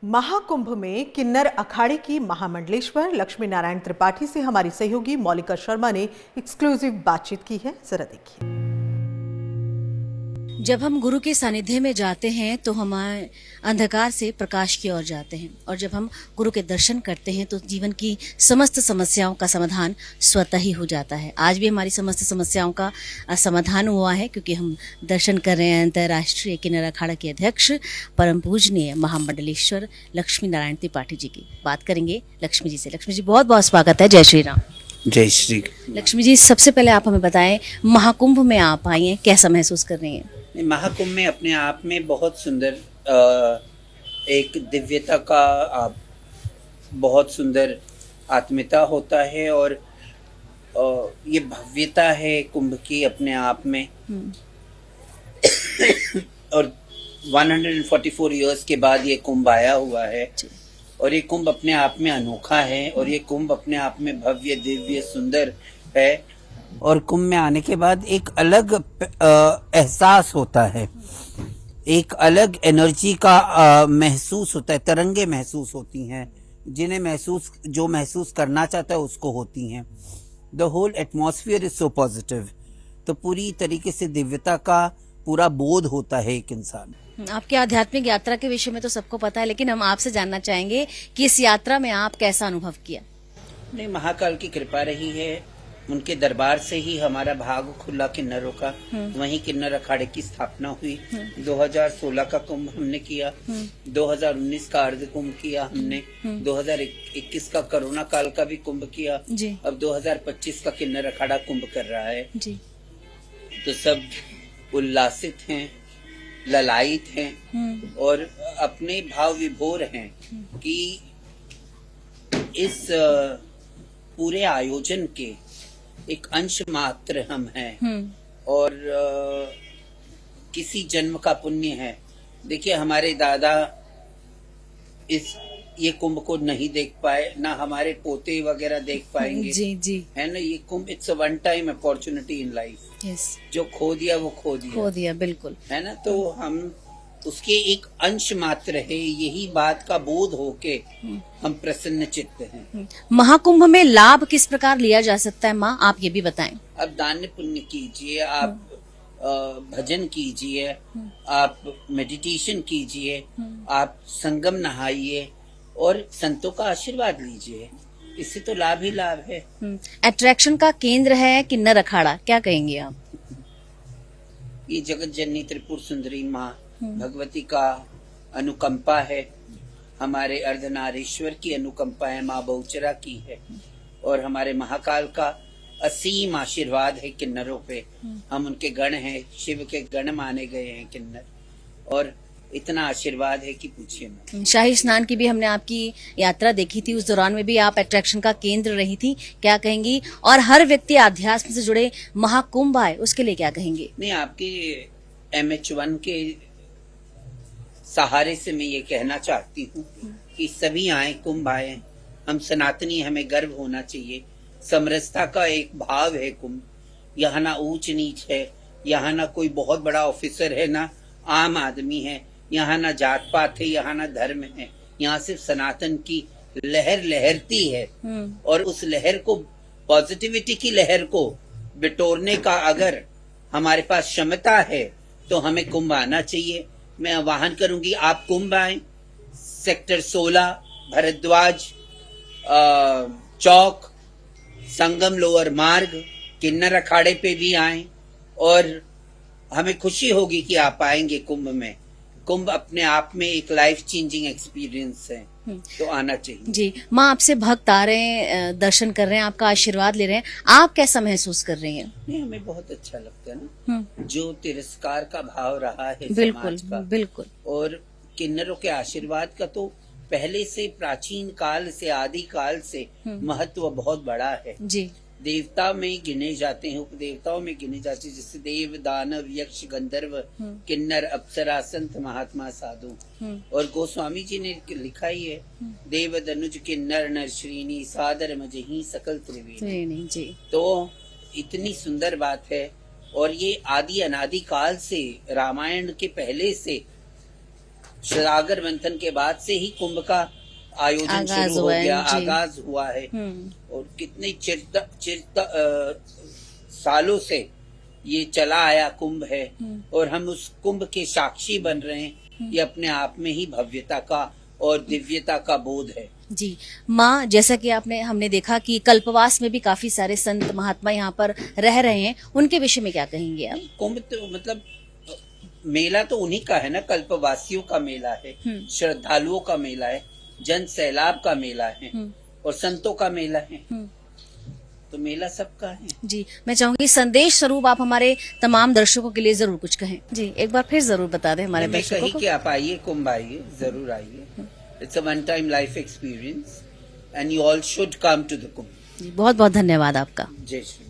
महाकुंभ में किन्नर अखाड़े की महामंडलेश्वर लक्ष्मी नारायण त्रिपाठी से हमारी सहयोगी मौलिका शर्मा ने एक्सक्लूसिव बातचीत की है, जरा देखिए। जब हम गुरु के सानिध्य में जाते हैं तो हम अंधकार से प्रकाश की ओर जाते हैं, और जब हम गुरु के दर्शन करते हैं तो जीवन की समस्त समस्याओं का समाधान स्वतः ही हो जाता है। आज भी हमारी समस्त समस्याओं का समाधान हुआ है, क्योंकि हम दर्शन कर रहे हैं अंतर्राष्ट्रीय किन्नर अखाड़ा के अध्यक्ष परम पूजनीय महामंडलेश्वर लक्ष्मी नारायण त्रिपाठी जी की। बात करेंगे लक्ष्मी जी से। लक्ष्मी जी, बहुत बहुत स्वागत है। जय श्री राम। जय श्री। लक्ष्मी जी, सबसे पहले आप हमें बताएं, महाकुंभ में आप आई हैं, कैसा महसूस कर रही हैं? महाकुंभ में अपने आप में बहुत सुंदर एक दिव्यता का बहुत सुंदर आत्मीयता होता है, और ये भव्यता है कुंभ की अपने आप में। और 144 इयर्स के बाद ये कुंभ आया हुआ है, और ये कुंभ अपने आप में अनोखा है, और ये कुंभ अपने आप में भव्य दिव्य सुंदर है। और कुंभ में आने के बाद एक अलग एहसास होता है, एक अलग एनर्जी का महसूस होता है, तरंगे महसूस होती हैं, जिन्हें जो महसूस करना चाहता है उसको होती हैं। The whole atmosphere is so positive. तो पूरी तरीके से दिव्यता का पूरा बोध होता है एक इंसान। आपकी आध्यात्मिक यात्रा के विषय में तो सबको पता है, लेकिन हम आपसे जानना चाहेंगे कि इस यात्रा में आप कैसा अनुभव किया? नहीं, महाकाल की कृपा रही है, उनके दरबार से ही हमारा भाग खुला किन्नरों का। वहीं किन्नर अखाड़े की स्थापना हुई। 2016 का कुंभ हमने किया, 2019 का अर्ध कुंभ किया हमने, 2021 का कोरोना काल का भी कुंभ किया, अब 2025 का किन्नर अखाड़ा कुंभ कर रहा है जी। तो सब उल्लासित हैं, ललायित हैं, और अपने भाव विभोर हैं कि इस पूरे आयोजन के एक अंश मात्र हम हैं, और किसी जन्म का पुण्य है। देखिए, हमारे दादा ये कुंभ को नहीं देख पाए, ना हमारे पोते वगैरह देख पाएंगे जी। है ना, ये Kumbh it's a one time opportunity in life. जो खो दिया वो खो दिया बिल्कुल, है ना। तो हम उसके एक अंश मात्र है, यही बात का बोध होके हम प्रसन्न चित्त हैं। महाकुंभ में लाभ किस प्रकार लिया जा सकता है माँ, आप ये भी बताएं। अब दान पुण्य कीजिए, आप भजन कीजिए, आप मेडिटेशन कीजिए, आप संगम नहाइए और संतों का आशीर्वाद लीजिए, इससे तो लाभ ही लाभ है। अट्रैक्शन का केंद्र है किन्नर अखाड़ा, क्या कहेंगे आप? ये जगत जननी त्रिपुर सुंदरी माँ भगवती का अनुकंपा है, हमारे अर्धनारीश्वर की अनुकंपा है, माँ बहुचरा की है, और हमारे महाकाल का असीम आशीर्वाद है किन्नरों पे। हम उनके गण हैं, शिव के गण माने गए हैं किन्नर, और इतना आशीर्वाद है कि पूछिए मत। शाही स्नान की भी हमने आपकी यात्रा देखी थी, उस दौरान में भी आप अट्रैक्शन का केंद्र रही थी, क्या कहेंगी? और हर व्यक्ति अध्यात्म से जुड़े महाकुंभ आए, उसके लिए क्या कहेंगे? नहीं, आपके MH1 के सहारे से मैं ये कहना चाहती हूँ कि सभी आए, कुंभ आए। हम सनातनी, हमें गर्व होना चाहिए। समरसता का एक भाव है कुंभ। यहाँ ना ऊंच नीच है, यहाँ ना कोई बहुत बड़ा ऑफिसर है, ना आम आदमी है, यहाँ ना जात पात है, यहाँ ना धर्म है। यहाँ सिर्फ सनातन की लहर लहरती है, और उस लहर को, पॉजिटिविटी की लहर को बिटोरने का अगर हमारे पास क्षमता है तो हमें कुंभ आना चाहिए। मैं आह्वान करूंगी, आप कुंभ आए। सेक्टर 16 भरद्वाज चौक, संगम लोअर मार्ग, किन्नर अखाड़े पे भी आए, और हमें खुशी होगी कि आप आएंगे कुंभ में। कुंभ अपने आप में एक लाइफ चेंजिंग एक्सपीरियंस है, तो आना चाहिए जी। माँ, आपसे भक्त आ रहे हैं, दर्शन कर रहे हैं, आपका आशीर्वाद ले रहे हैं, आप कैसा महसूस कर रही हैं? नहीं, हमें बहुत अच्छा लगता है ना, जो तिरस्कार का भाव रहा है बिल्कुल, समाज का, बिल्कुल, और किन्नरों के आशीर्वाद का तो पहले से, प्राचीन काल से, आदि काल से महत्व बहुत बड़ा है जी। देवता में गिने जाते हैं, उपदेवताओं में गिने जाते हैं, जैसे देव, दानव, यक्ष, गंधर्व, किन्नर, अप्सरा, संत, महात्मा, साधु। और गोस्वामी जी ने लिखा ही है, देव दनुज किन्नर नर श्रीनी सादर मजही सकल त्रिवेणी जी। तो इतनी सुंदर बात है, और ये आदि अनादि काल से, रामायण के पहले से सागर मंथन के बाद से ही कुंभ का आयोजन आगाज शुरू हो हुआ है, गया, जी। आगाज हुआ है। और कितने सालों से ये चला आया कुंभ है और हम उस कुंभ के साक्षी बन रहे हैं। ये अपने आप में ही भव्यता का और दिव्यता का बोध है। जी माँ, जैसा कि हमने देखा कि कल्पवास में भी काफी सारे संत महात्मा यहाँ पर रह रहे हैं, उनके विषय में क्या कहेंगे आप? कुंभ तो मतलब मेला तो उन्हीं का है ना, कल्पवासियों का मेला है, श्रद्धालुओं का मेला है, जन सैलाब का मेला है और संतों का मेला है। तो मेला सबका है। जी, मैं चाहूंगी संदेश स्वरूप आप हमारे तमाम दर्शकों के लिए जरूर कुछ कहें। जी, एक बार फिर जरूर बता दें हमारे दर्शकों को। कि आप आइए, कुंभ आइए, जरूर आइए। It's a one time life experience and you all should come to the Kumbh. बहुत बहुत धन्यवाद आपका। जय श्री